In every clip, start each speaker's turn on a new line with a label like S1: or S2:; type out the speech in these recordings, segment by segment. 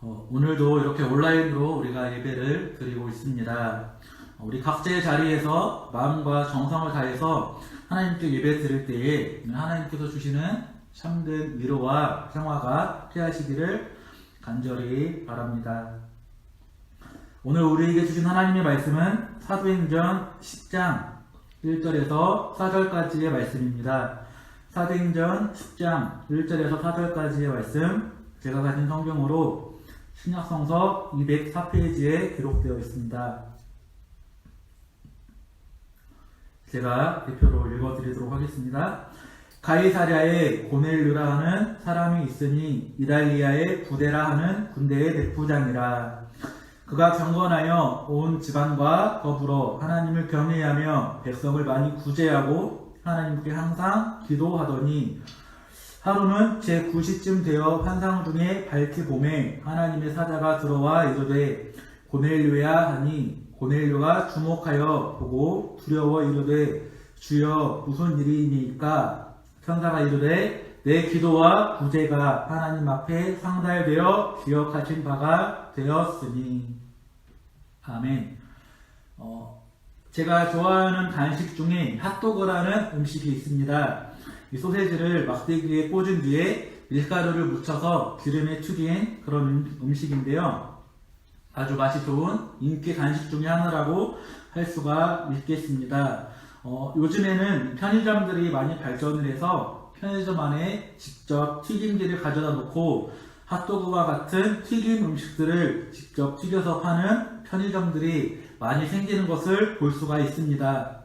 S1: 오늘도 이렇게 온라인으로 우리가 예배를 드리고 있습니다. 우리 각자의 자리에서 마음과 정성을 다해서 하나님께 예배 드릴 때에 하나님께서 주시는 참된 위로와 평화가 피하시기를 간절히 바랍니다. 오늘 우리에게 주신 하나님의 말씀은 사도행전 10장 1절에서 4절까지의 말씀입니다. 사도행전 10장 1절에서 4절까지의 말씀, 제가 가진 성경으로 신약성서 204페이지에 기록되어 있습니다. 제가 대표로 읽어드리도록 하겠습니다. 가이사랴에 고넬료라 하는 사람이 있으니 이달리아에 부데라 하는 군대의 대부장이라. 그가 경건하여 온 집안과 더불어 하나님을 경외하며 백성을 많이 구제하고 하나님께 항상 기도하더니, 하루는 제9시쯤 되어 환상 중에 밝히 봄에 하나님의 사자가 들어와 이르되 고넬료야 하니, 고넬료가 주목하여 보고 두려워 이르되 주여 무슨 일이니까? 천사가 이르되 내 기도와 구제가 하나님 앞에 상달되어 기억하신 바가 되었으니. 아멘. 제가 좋아하는 간식 중에 핫도그라는 음식이 있습니다. 이 소세지를 막대기에 꽂은 뒤에 밀가루를 묻혀서 기름에 튀긴 그런 음식인데요. 아주 맛이 좋은 인기 간식 중에 하나라고 할 수가 있겠습니다. 요즘에는 편의점들이 많이 발전을 해서 편의점 안에 직접 튀김기를 가져다 놓고 핫도그와 같은 튀김 음식들을 직접 튀겨서 파는 편의점들이 많이 생기는 것을 볼 수가 있습니다.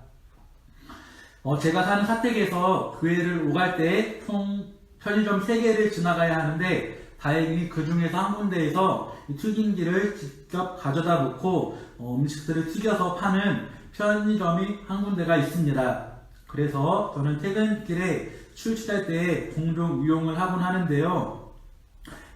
S1: 제가 사는 사택에서 교회를 오갈 때 총 편의점 3개를 지나가야 하는데, 다행히 그 중에서 한 군데에서 튀김기를 직접 가져다 놓고 음식들을 튀겨서 파는 편의점이 한 군데가 있습니다. 그래서 저는 퇴근길에 출출할 때 종종 이용을 하곤 하는데요.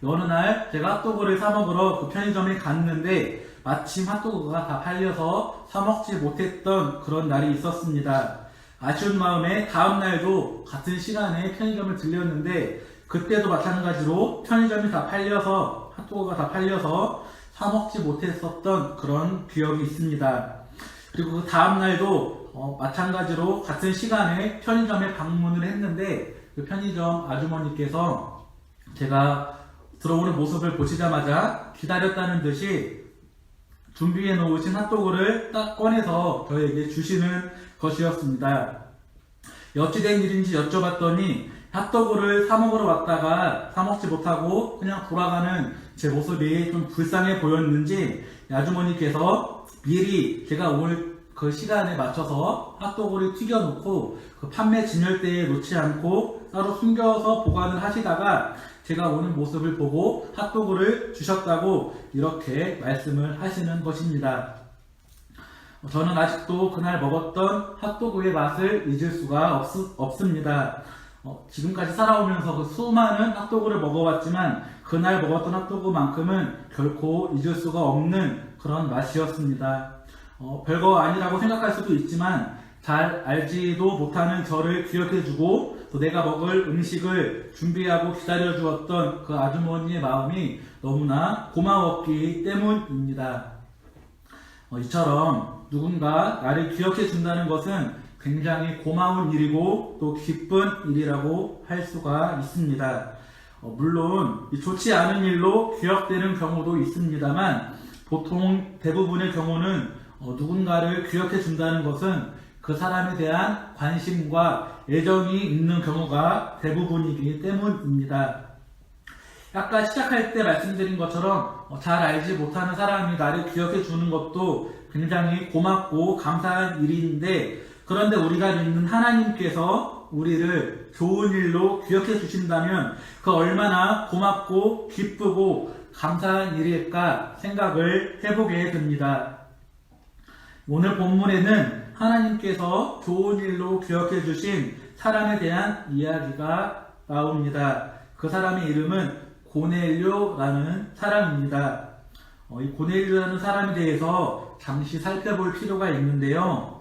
S1: 어느 날 제가 핫도그를 사 먹으러 그 편의점에 갔는데 마침 핫도그가 다 팔려서 사 먹지 못했던 그런 날이 있었습니다. 아쉬운 마음에 다음 날도 같은 시간에 편의점을 들렸는데, 그때도 마찬가지로 편의점이 다 팔려서, 핫도그가 다 팔려서 사 먹지 못했었던 그런 기억이 있습니다. 그리고 그 다음 날도 마찬가지로 같은 시간에 편의점에 방문을 했는데, 그 편의점 아주머니께서 제가 들어오는 모습을 보시자마자 기다렸다는 듯이 준비해 놓으신 핫도그를 딱 꺼내서 저에게 주시는 것이었습니다. 어찌된 일인지 여쭤봤더니 핫도그를 사 먹으러 왔다가 사 먹지 못하고 그냥 돌아가는 제 모습이 좀 불쌍해 보였는지 아주머니께서 미리 제가 올 그 시간에 맞춰서 핫도그를 튀겨놓고 그 판매 진열대에 놓지 않고 따로 숨겨서 보관을 하시다가 제가 오는 모습을 보고 핫도그를 주셨다고 이렇게 말씀을 하시는 것입니다. 저는 아직도 그날 먹었던 핫도그의 맛을 잊을 수가 없습니다. 지금까지 살아오면서 그 수많은 핫도그를 먹어왔지만 그날 먹었던 핫도그만큼은 결코 잊을 수가 없는 그런 맛이었습니다. 별거 아니라고 생각할 수도 있지만 잘 알지도 못하는 저를 기억해주고 또 내가 먹을 음식을 준비하고 기다려주었던 그 아주머니의 마음이 너무나 고마웠기 때문입니다. 이처럼 누군가 나를 기억해준다는 것은 굉장히 고마운 일이고 또 기쁜 일이라고 할 수가 있습니다. 물론 좋지 않은 일로 기억되는 경우도 있습니다만, 보통 대부분의 경우는 누군가를 기억해준다는 것은 그 사람에 대한 관심과 애정이 있는 경우가 대부분이기 때문입니다. 아까 시작할 때 말씀드린 것처럼 잘 알지 못하는 사람이 나를 기억해 주는 것도 굉장히 고맙고 감사한 일인데, 그런데 우리가 믿는 하나님께서 우리를 좋은 일로 기억해 주신다면 그 얼마나 고맙고 기쁘고 감사한 일일까 생각을 해보게 됩니다. 오늘 본문에는 하나님께서 좋은 일로 기억해 주신 사람에 대한 이야기가 나옵니다. 그 사람의 이름은 고넬료라는 사람입니다. 이 고넬료라는 사람에 대해서 잠시 살펴볼 필요가 있는데요.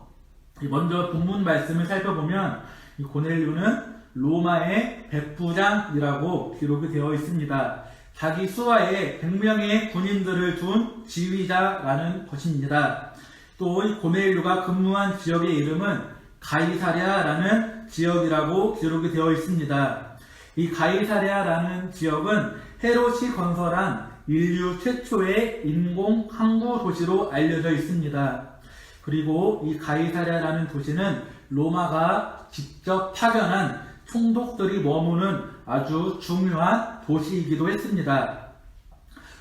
S1: 먼저 본문 말씀을 살펴보면 이 고넬료는 로마의 백부장이라고 기록이 되어 있습니다. 자기 수하에 100명의 군인들을 둔 지휘자라는 것입니다. 또 이 고넬료가 근무한 지역의 이름은 가이사랴라는 지역이라고 기록이 되어 있습니다. 이 가이사랴라는 지역은 헤롯이 건설한 인류 최초의 인공 항구 도시로 알려져 있습니다. 그리고 이 가이사랴라는 도시는 로마가 직접 파견한 총독들이 머무는 아주 중요한 도시이기도 했습니다.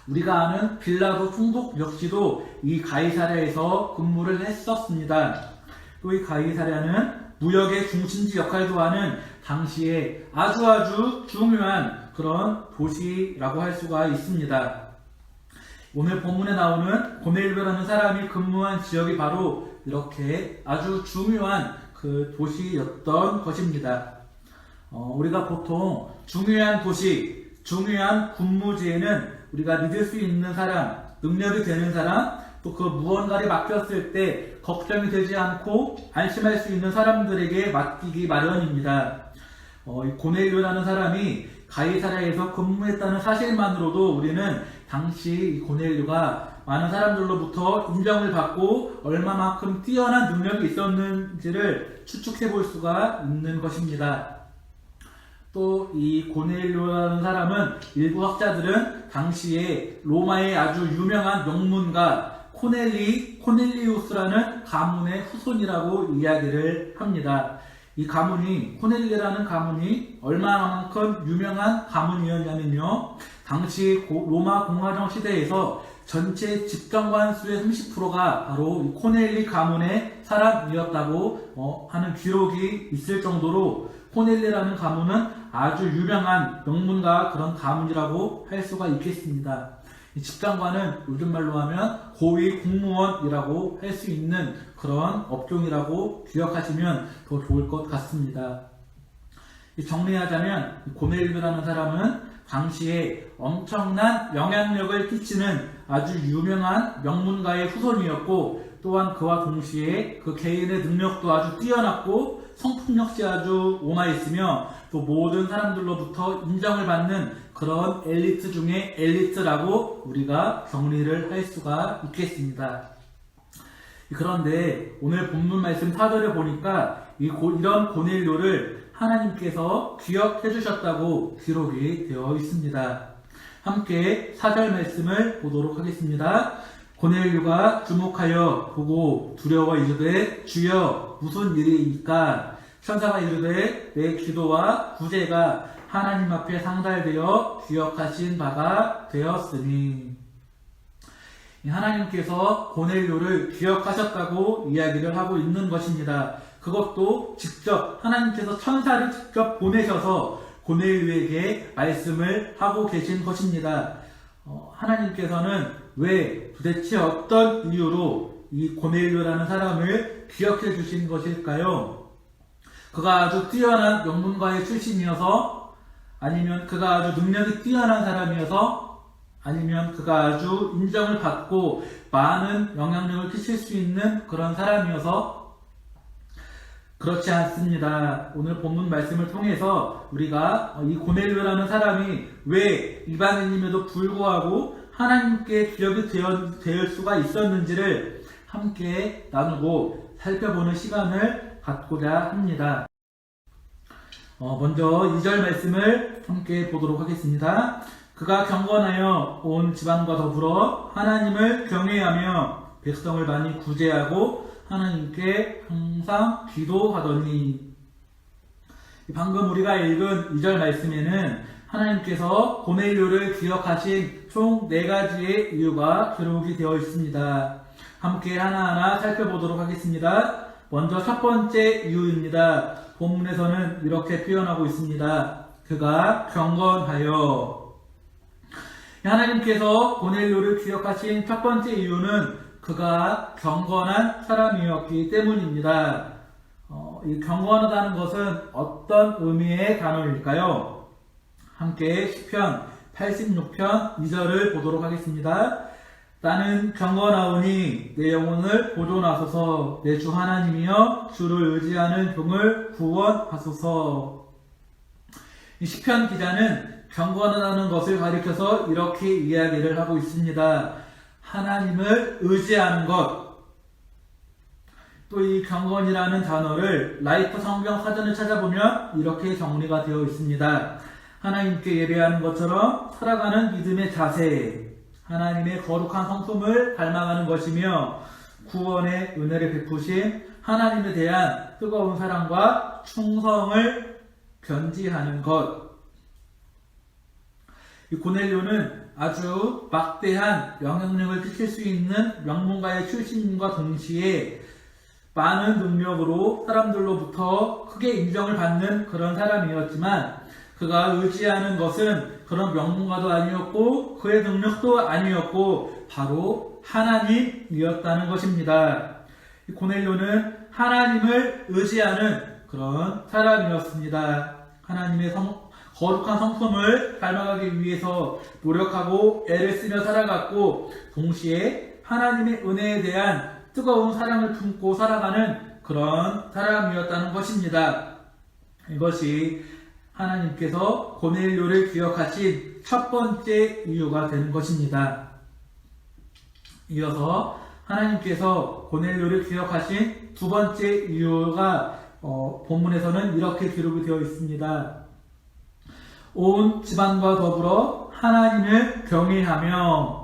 S1: 우리가 아는 빌라도 총독 역시도 이 가이사랴에서 근무를 했었습니다. 또 이 가이사랴는 무역의 중심지 역할도 하는 당시에 아주 중요한 그런 도시라고 할 수가 있습니다. 오늘 본문에 나오는 고넬료라는 사람이 근무한 지역이 바로 이렇게 아주 중요한 그 도시였던 것입니다. 우리가 보통 중요한 도시, 중요한 군무지에는 우리가 믿을 수 있는 사람, 능력이 되는 사람, 또 그 무언가를 맡겼을 때 걱정이 되지 않고 안심할 수 있는 사람들에게 맡기기 마련입니다. 이 고넬료라는 사람이 가이사랴에서 근무했다는 사실만으로도 우리는 당시 이 고넬료가 많은 사람들로부터 인정을 받고 얼마만큼 뛰어난 능력이 있었는지를 추측해 볼 수가 있는 것입니다. 또 이 고넬료라는 사람은 일부 학자들은 당시에 로마의 아주 유명한 명문가 코넬리우스라는 가문의 후손이라고 이야기를 합니다. 이 가문이 코넬리라는 가문이 얼마만큼 유명한 가문이었냐면요. 당시 로마 공화정 시대에서 전체 집정관 수의 30%가 바로 이 코넬리 가문의 사람이었다고 하는 기록이 있을 정도로 코넬리라는 가문은 아주 유명한 명문가 그런 가문이라고 할 수가 있겠습니다. 이 집정관은 요즘 말로 하면 고위 공무원이라고 할 수 있는 그런 업종이라고 기억하시면 더 좋을 것 같습니다. 정리하자면 고넬료라는 사람은 당시에 엄청난 영향력을 끼치는 아주 유명한 명문가의 후손이었고 또한 그와 동시에 그 개인의 능력도 아주 뛰어났고 성품 역시 아주 오마했으며 또 모든 사람들로부터 인정을 받는 그런 엘리트 중에 엘리트라고 우리가 정리를 할 수가 있겠습니다. 그런데 오늘 본문 말씀 4절에 보니까 이런 고넬료를 하나님께서 기억해 주셨다고 기록이 되어 있습니다. 함께 4절 말씀을 보도록 하겠습니다. 고넬료가 주목하여 보고 두려워 이르되 주여 무슨 일이니까? 천사가 이르되 내 기도와 구제가 하나님 앞에 상달되어 기억하신 바가 되었으니. 하나님께서 고넬료를 기억하셨다고 이야기를 하고 있는 것입니다. 그것도 직접 하나님께서 천사를 직접 보내셔서 고넬료에게 말씀을 하고 계신 것입니다. 하나님께서는 왜 도대체 어떤 이유로 이 고넬료라는 사람을 기억해 주신 것일까요? 그가 아주 뛰어난 명문가의 출신이어서, 아니면 그가 아주 능력이 뛰어난 사람이어서, 아니면 그가 아주 인정을 받고 많은 영향력을 끼칠 수 있는 그런 사람이어서? 그렇지 않습니다. 오늘 본문 말씀을 통해서 우리가 이 고넬료라는 사람이 왜 이방인임에도 불구하고 하나님께 기억이 될 수가 있었는지를 함께 나누고 살펴보는 시간을 갖고자 합니다. 먼저 2절 말씀을 함께 보도록 하겠습니다. 그가 경건하여 온 지방과 더불어 하나님을 경외하며 백성을 많이 구제하고 하나님께 항상 기도하더니. 방금 우리가 읽은 2절 말씀에는 하나님께서 고넬료를 기억하신 총 4가지의 이유가 기록이 되어 있습니다. 함께 하나하나 살펴보도록 하겠습니다. 먼저 첫 번째 이유입니다. 본문에서는 이렇게 표현하고 있습니다. 그가 경건하여. 하나님께서 고넬료를 기억하신 첫 번째 이유는 그가 경건한 사람이었기 때문입니다. 이 경건하다는 것은 어떤 의미의 단어일까요? 함께 시편 86편 2절을 보도록 하겠습니다. 나는 경건하오니 내 영혼을 보존하소서. 내 주 하나님이여 주를 의지하는 종을 구원하소서. 이 시편 기자는 경건하다는 것을 가리켜서 이렇게 이야기를 하고 있습니다. 하나님을 의지하는 것. 또 이 경건이라는 단어를 라이프 성경 사전을 찾아보면 이렇게 정리가 되어 있습니다. 하나님께 예배하는 것처럼 살아가는 믿음의 자세, 하나님의 거룩한 성품을 닮아가는 것이며 구원의 은혜를 베푸신 하나님에 대한 뜨거운 사랑과 충성을 견지하는 것. 이 고넬료는 아주 막대한 영향력을 끼칠 수 있는 명문가의 출신과 동시에 많은 능력으로 사람들로부터 크게 인정을 받는 그런 사람이었지만 그가 의지하는 것은 그런 명문가도 아니었고 그의 능력도 아니었고 바로 하나님이었다는 것입니다. 고넬료는 하나님을 의지하는 그런 사람이었습니다. 하나님의 거룩한 성품을 닮아가기 위해서 노력하고 애를 쓰며 살아갔고 동시에 하나님의 은혜에 대한 뜨거운 사랑을 품고 살아가는 그런 사람이었다는 것입니다. 이것이 하나님께서 고넬료를 기억하신 첫 번째 이유가 되는 것입니다. 이어서 하나님께서 고넬료를 기억하신 두 번째 이유가 본문에서는 이렇게 기록이 되어 있습니다. 온 집안과 더불어 하나님을 경외하며.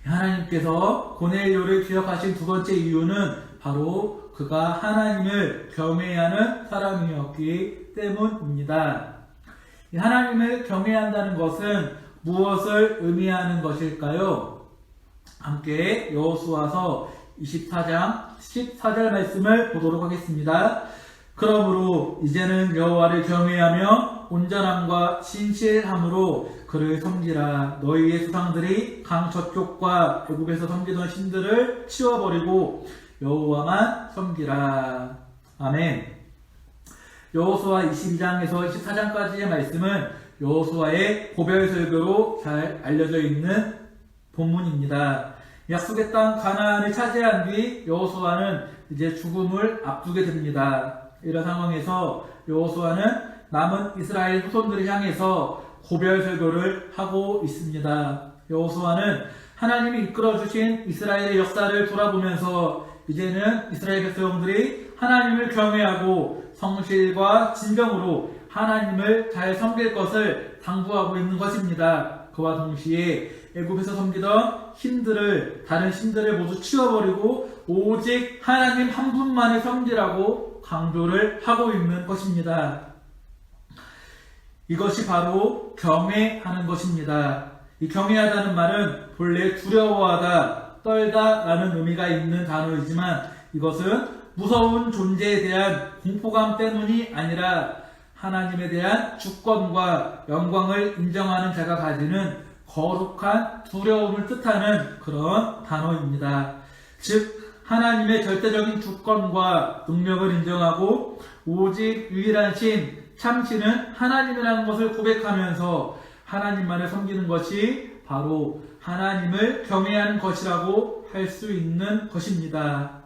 S1: 하나님께서 고넬료를 기억하신 두 번째 이유는 바로 그가 하나님을 경외하는 사람이었기 때문입니다. 하나님을 경외한다는 것은 무엇을 의미하는 것일까요? 함께 여호수아서 24장 14절 말씀을 보도록 하겠습니다. 그러므로 이제는 여호와를 경외하며 온전함과 신실함으로 그를 섬기라. 너희의 조상들이 강 저쪽과 애굽에서 섬기던 신들을 치워버리고 여호와만 섬기라. 아멘. 여호수아 22장에서 24장까지의 말씀은 여호수아의 고별 설교로 잘 알려져 있는 본문입니다. 약속의 땅 가나안을 차지한 뒤 여호수아는 이제 죽음을 앞두게 됩니다. 이런 상황에서 여호수아는 남은 이스라엘 후손들을 향해서 고별 설교를 하고 있습니다. 여호수아는 하나님이 이끌어주신 이스라엘의 역사를 돌아보면서 이제는 이스라엘 백성들이 하나님을 경외하고 성실과 진정으로 하나님을 잘 섬길 것을 당부하고 있는 것입니다. 그와 동시에 애굽에서 섬기던 다른 신들을 모두 치워버리고 오직 하나님 한 분만을 섬기라고 강조를 하고 있는 것입니다. 이것이 바로 경외하는 것입니다. 이 경외하다는 말은 본래 두려워하다, 떨다 라는 의미가 있는 단어이지만 이것은 무서운 존재에 대한 공포감 때문이 아니라 하나님에 대한 주권과 영광을 인정하는 자가 가지는 거룩한 두려움을 뜻하는 그런 단어입니다. 즉 하나님의 절대적인 주권과 능력을 인정하고 오직 유일한 신, 참신은 하나님이라는 것을 고백하면서 하나님만을 섬기는 것이 바로 하나님을 경외하는 것이라고 할 수 있는 것입니다.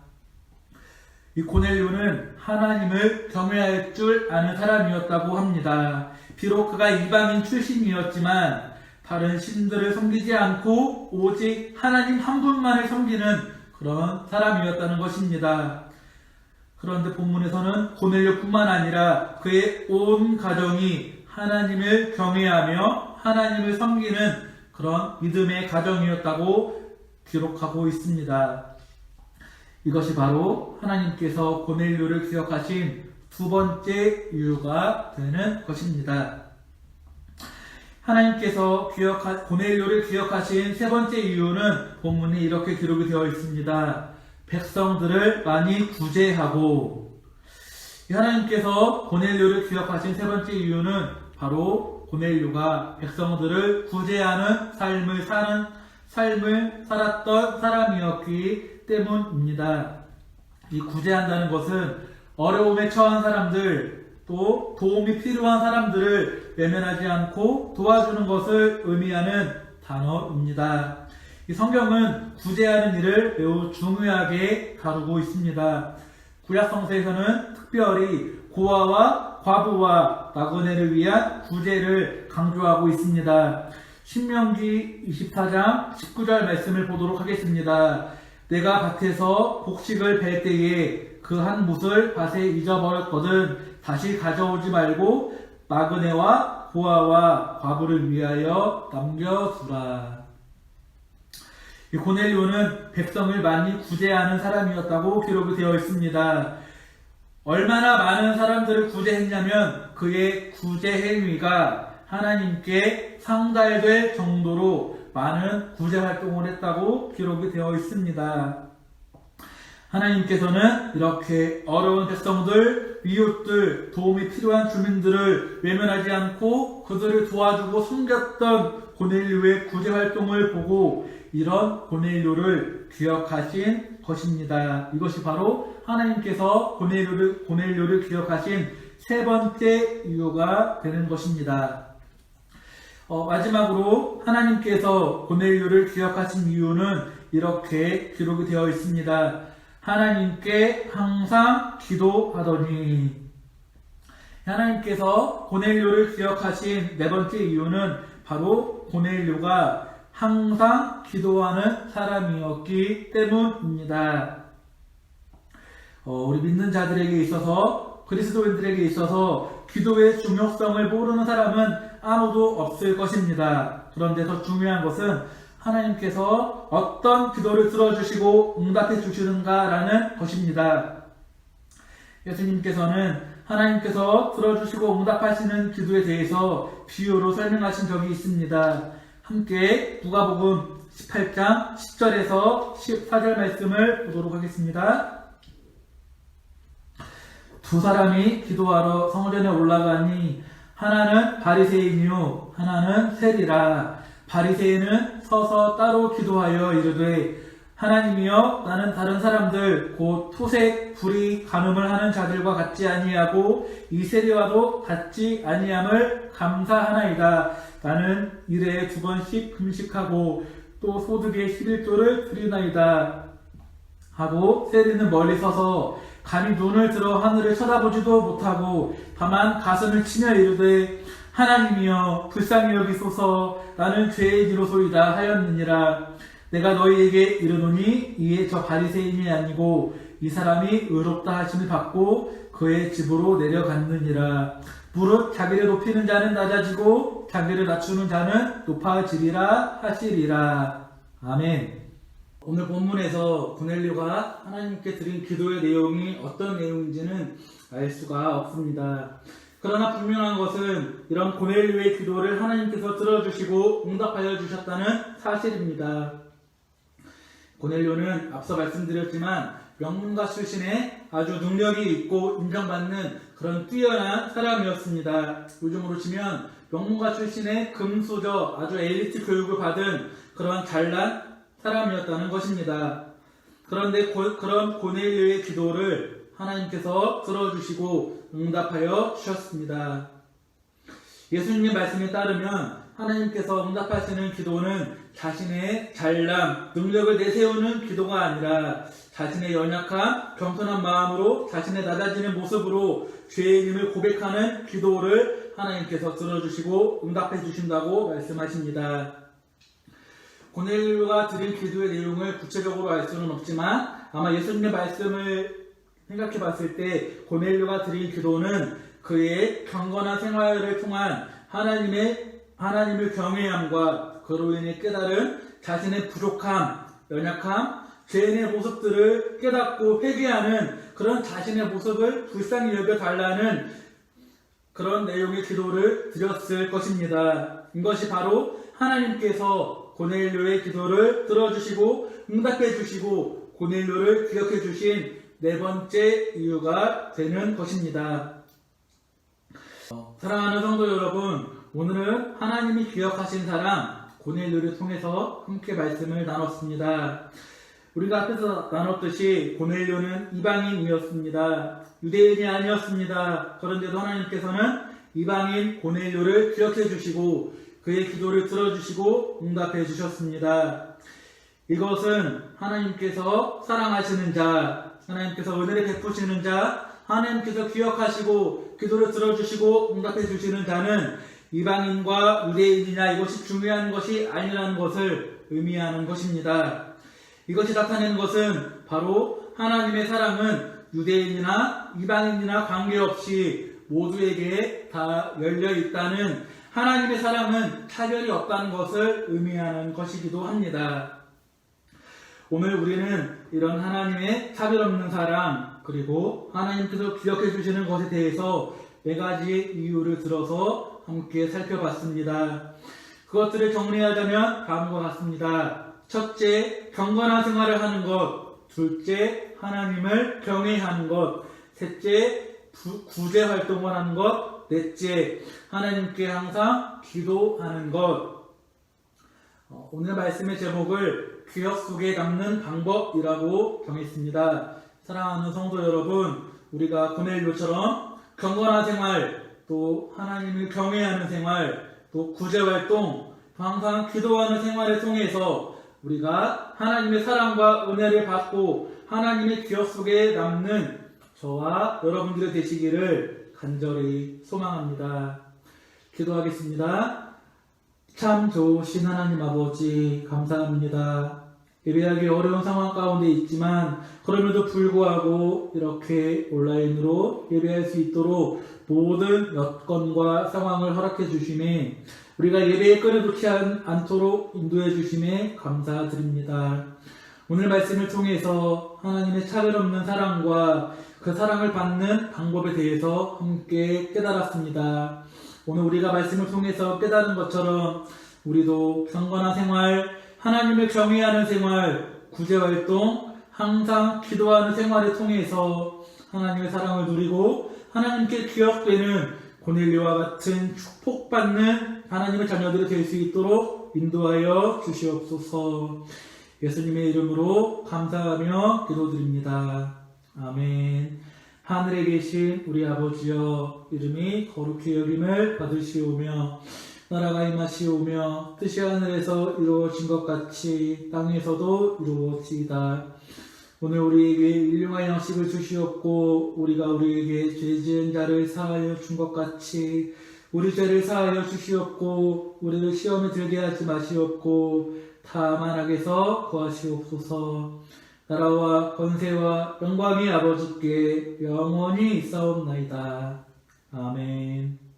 S1: 이 고넬료는 하나님을 경외할 줄 아는 사람이었다고 합니다. 비록 그가 이방인 출신이었지만 다른 신들을 섬기지 않고 오직 하나님 한 분만을 섬기는 그런 사람이었다는 것입니다. 그런데 본문에서는 고넬료뿐만 아니라 그의 온 가정이 하나님을 경외하며 하나님을 섬기는 그런 믿음의 가정이었다고 기록하고 있습니다. 이것이 바로 하나님께서 고넬료를 기억하신 두 번째 이유가 되는 것입니다. 하나님께서 고넬료를 기억하신 세 번째 이유는 본문에 이렇게 기록이 되어 있습니다. 백성들을 많이 구제하고. 하나님께서 고넬료를 기억하신 세 번째 이유는 바로 고넬료가 백성들을 구제하는 삶을 살았던 사람이었기 때문입니다. 이 구제한다는 것은 어려움에 처한 사람들, 또 도움이 필요한 사람들을 외면하지 않고 도와주는 것을 의미하는 단어입니다. 이 성경은 구제하는 일을 매우 중요하게 다루고 있습니다. 구약 성서에서는 특별히 고아와 과부와 나그네를 위한 구제를 강조하고 있습니다. 신명기 24장 19절 말씀을 보도록 하겠습니다. 내가 밭에서 곡식을 벨 때에 그 한 뭇을 밭에 잊어버렸거든 다시 가져오지 말고 나그네와 고아와 과부를 위하여 남겨두라. 고넬료는 백성을 많이 구제하는 사람이었다고 기록이 되어 있습니다. 얼마나 많은 사람들을 구제했냐면 그의 구제 행위가 하나님께 상달될 정도로 많은 구제 활동을 했다고 기록이 되어 있습니다. 하나님께서는 이렇게 어려운 백성들, 이웃들, 도움이 필요한 주민들을 외면하지 않고 그들을 도와주고 섬겼던 고넬료의 구제 활동을 보고 이런 고넬료를 기억하신 것입니다. 이것이 바로 하나님께서 고넬료를 기억하신 세 번째 이유가 되는 것입니다. 마지막으로 하나님께서 고넬료를 기억하신 이유는 이렇게 기록이 되어 있습니다. 하나님께 항상 기도하더니. 하나님께서 고넬료를 기억하신 네 번째 이유는 바로 고넬료가 항상 기도하는 사람이었기 때문입니다. 우리 믿는 자들에게 있어서, 그리스도인들에게 있어서 기도의 중요성을 모르는 사람은 아무도 없을 것입니다. 그런데 더 중요한 것은 하나님께서 어떤 기도를 들어주시고 응답해 주시는가라는 것입니다. 예수님께서는 하나님께서 들어주시고 응답하시는 기도에 대해서 비유로 설명하신 적이 있습니다. 함께 누가복음 18장 10절에서 14절 말씀을 보도록 하겠습니다. 두 사람이 기도하러 성전에 올라가니 하나는 바리새인이요 하나는 세리라. 바리새인은 서서 따로 기도하여 이르되 하나님이여 나는 다른 사람들 곧 토색, 불의, 간음을 하는 자들과 같지 아니하고 이 세리와도 같지 아니함을 감사하나이다. 나는 일에 2번씩 금식하고 또 소득의 11조를 드리나이다. 하고 세리는 멀리 서서 감히 눈을 들어 하늘을 쳐다보지도 못하고 다만 가슴을 치며 이르되 하나님이여 불쌍히 여기소서 나는 죄인이로소이다 하였느니라. 내가 너희에게 이르노니 이에 저 바리새인이 아니고 이 사람이 의롭다 하심을 받고 그의 집으로 내려갔느니라. 무릇 자기를 높이는 자는 낮아지고 자기를 낮추는 자는 높아지리라 하시리라. 아멘. 오늘 본문에서 고넬료가 하나님께 드린 기도의 내용이 어떤 내용인지는 알 수가 없습니다. 그러나 분명한 것은 이런 고넬료의 기도를 하나님께서 들어주시고 응답하여 주셨다는 사실입니다. 고넬료는 앞서 말씀드렸지만 명문가 출신의 아주 능력이 있고 인정받는 그런 뛰어난 사람이었습니다. 요즘으로 치면 명문가 출신의 금수저 아주 엘리트 교육을 받은 그런 잘난 사람이었다는 것입니다. 그런데 그런 고넬료의 기도를 하나님께서 들어주시고 응답하여 주셨습니다. 예수님의 말씀에 따르면 하나님께서 응답하시는 기도는 자신의 잘남, 능력을 내세우는 기도가 아니라 자신의 연약함, 겸손한 마음으로 자신의 낮아지는 모습으로 죄인임을 고백하는 기도를 하나님께서 들어주시고 응답해 주신다고 말씀하십니다. 고넬료가 드린 기도의 내용을 구체적으로 알 수는 없지만 아마 예수님의 말씀을 생각해 봤을 때 고넬료가 드린 기도는 그의 경건한 생활을 통한 하나님을 경외함과 그로 인해 깨달은 자신의 부족함, 연약함, 죄인의 모습들을 깨닫고 회개하는 그런 자신의 모습을 불쌍히 여겨달라는 그런 내용의 기도를 드렸을 것입니다. 이것이 바로 하나님께서 고넬료의 기도를 들어주시고 응답해 주시고 고넬료를 기억해 주신 네 번째 이유가 되는 것입니다. 사랑하는 성도 여러분, 오늘은 하나님이 기억하신 사람 고넬료를 통해서 함께 말씀을 나눴습니다. 우리가 앞에서 나눴듯이 고넬료는 이방인이었습니다. 유대인이 아니었습니다. 그런데도 하나님께서는 이방인 고넬료를 기억해 주시고 그의 기도를 들어주시고 응답해 주셨습니다. 이것은 하나님께서 사랑하시는 자, 하나님께서 은혜를 베푸시는 자, 하나님께서 기억하시고 기도를 들어주시고 응답해 주시는 자는 이방인과 유대인이냐 이것이 중요한 것이 아니라는 것을 의미하는 것입니다. 이것이 나타내는 것은 바로 하나님의 사랑은 유대인이나 이방인이나 관계없이 모두에게 다 열려 있다는, 하나님의 사랑은 차별이 없다는 것을 의미하는 것이기도 합니다. 오늘 우리는 이런 하나님의 차별 없는 사랑, 그리고 하나님께서 기억해 주시는 것에 대해서 4가지 이유를 들어서 함께 살펴봤습니다. 그것들을 정리하자면 다음과 같습니다. 첫째, 경건한 생활을 하는 것. 둘째, 하나님을 경외하는 것. 셋째, 구제 활동을 하는 것. 넷째, 하나님께 항상 기도하는 것. 오늘 말씀의 제목을 기억 속에 남는 방법이라고 정했습니다. 사랑하는 성도 여러분, 우리가 고넬료처럼 경건한 생활, 또 하나님을 경외하는 생활, 또 구제 활동, 또 항상 기도하는 생활을 통해서 우리가 하나님의 사랑과 은혜를 받고 하나님의 기억 속에 남는 저와 여러분들이 되시기를 간절히 소망합니다. 기도하겠습니다. 참 좋으신 하나님 아버지, 감사합니다. 예배하기 어려운 상황 가운데 있지만 그럼에도 불구하고 이렇게 온라인으로 예배할 수 있도록 모든 여건과 상황을 허락해 주심에, 우리가 예배에 끊어놓지 않도록 인도해 주심에 감사드립니다. 오늘 말씀을 통해서 하나님의 차별 없는 사랑과 그 사랑을 받는 방법에 대해서 함께 깨달았습니다. 오늘 우리가 말씀을 통해서 깨달은 것처럼 우리도 경건한 생활, 하나님을 경외하는 생활, 구제활동, 항상 기도하는 생활을 통해서 하나님의 사랑을 누리고 하나님께 기억되는 고넬료와 같은 축복받는 하나님의 자녀들이 될 수 있도록 인도하여 주시옵소서. 예수님의 이름으로 감사하며 기도드립니다. 아멘. 하늘에 계신 우리 아버지여, 이름이 거룩히 여김을 받으시오며 나라가 임하시오며 뜻이 하늘에서 이루어진 것 같이 땅에서도 이루어지이다. 오늘 우리에게 일용할 양식을 주시옵고 우리가 우리에게 죄 지은 자를 사하여 준 것 같이 우리 죄를 사하여 주시옵고 우리를 시험에 들게 하지 마시옵고 다만 악에서 구하시옵소서. 나라와 권세와 영광이 아버지께 영원히 있사옵나이다. 아멘.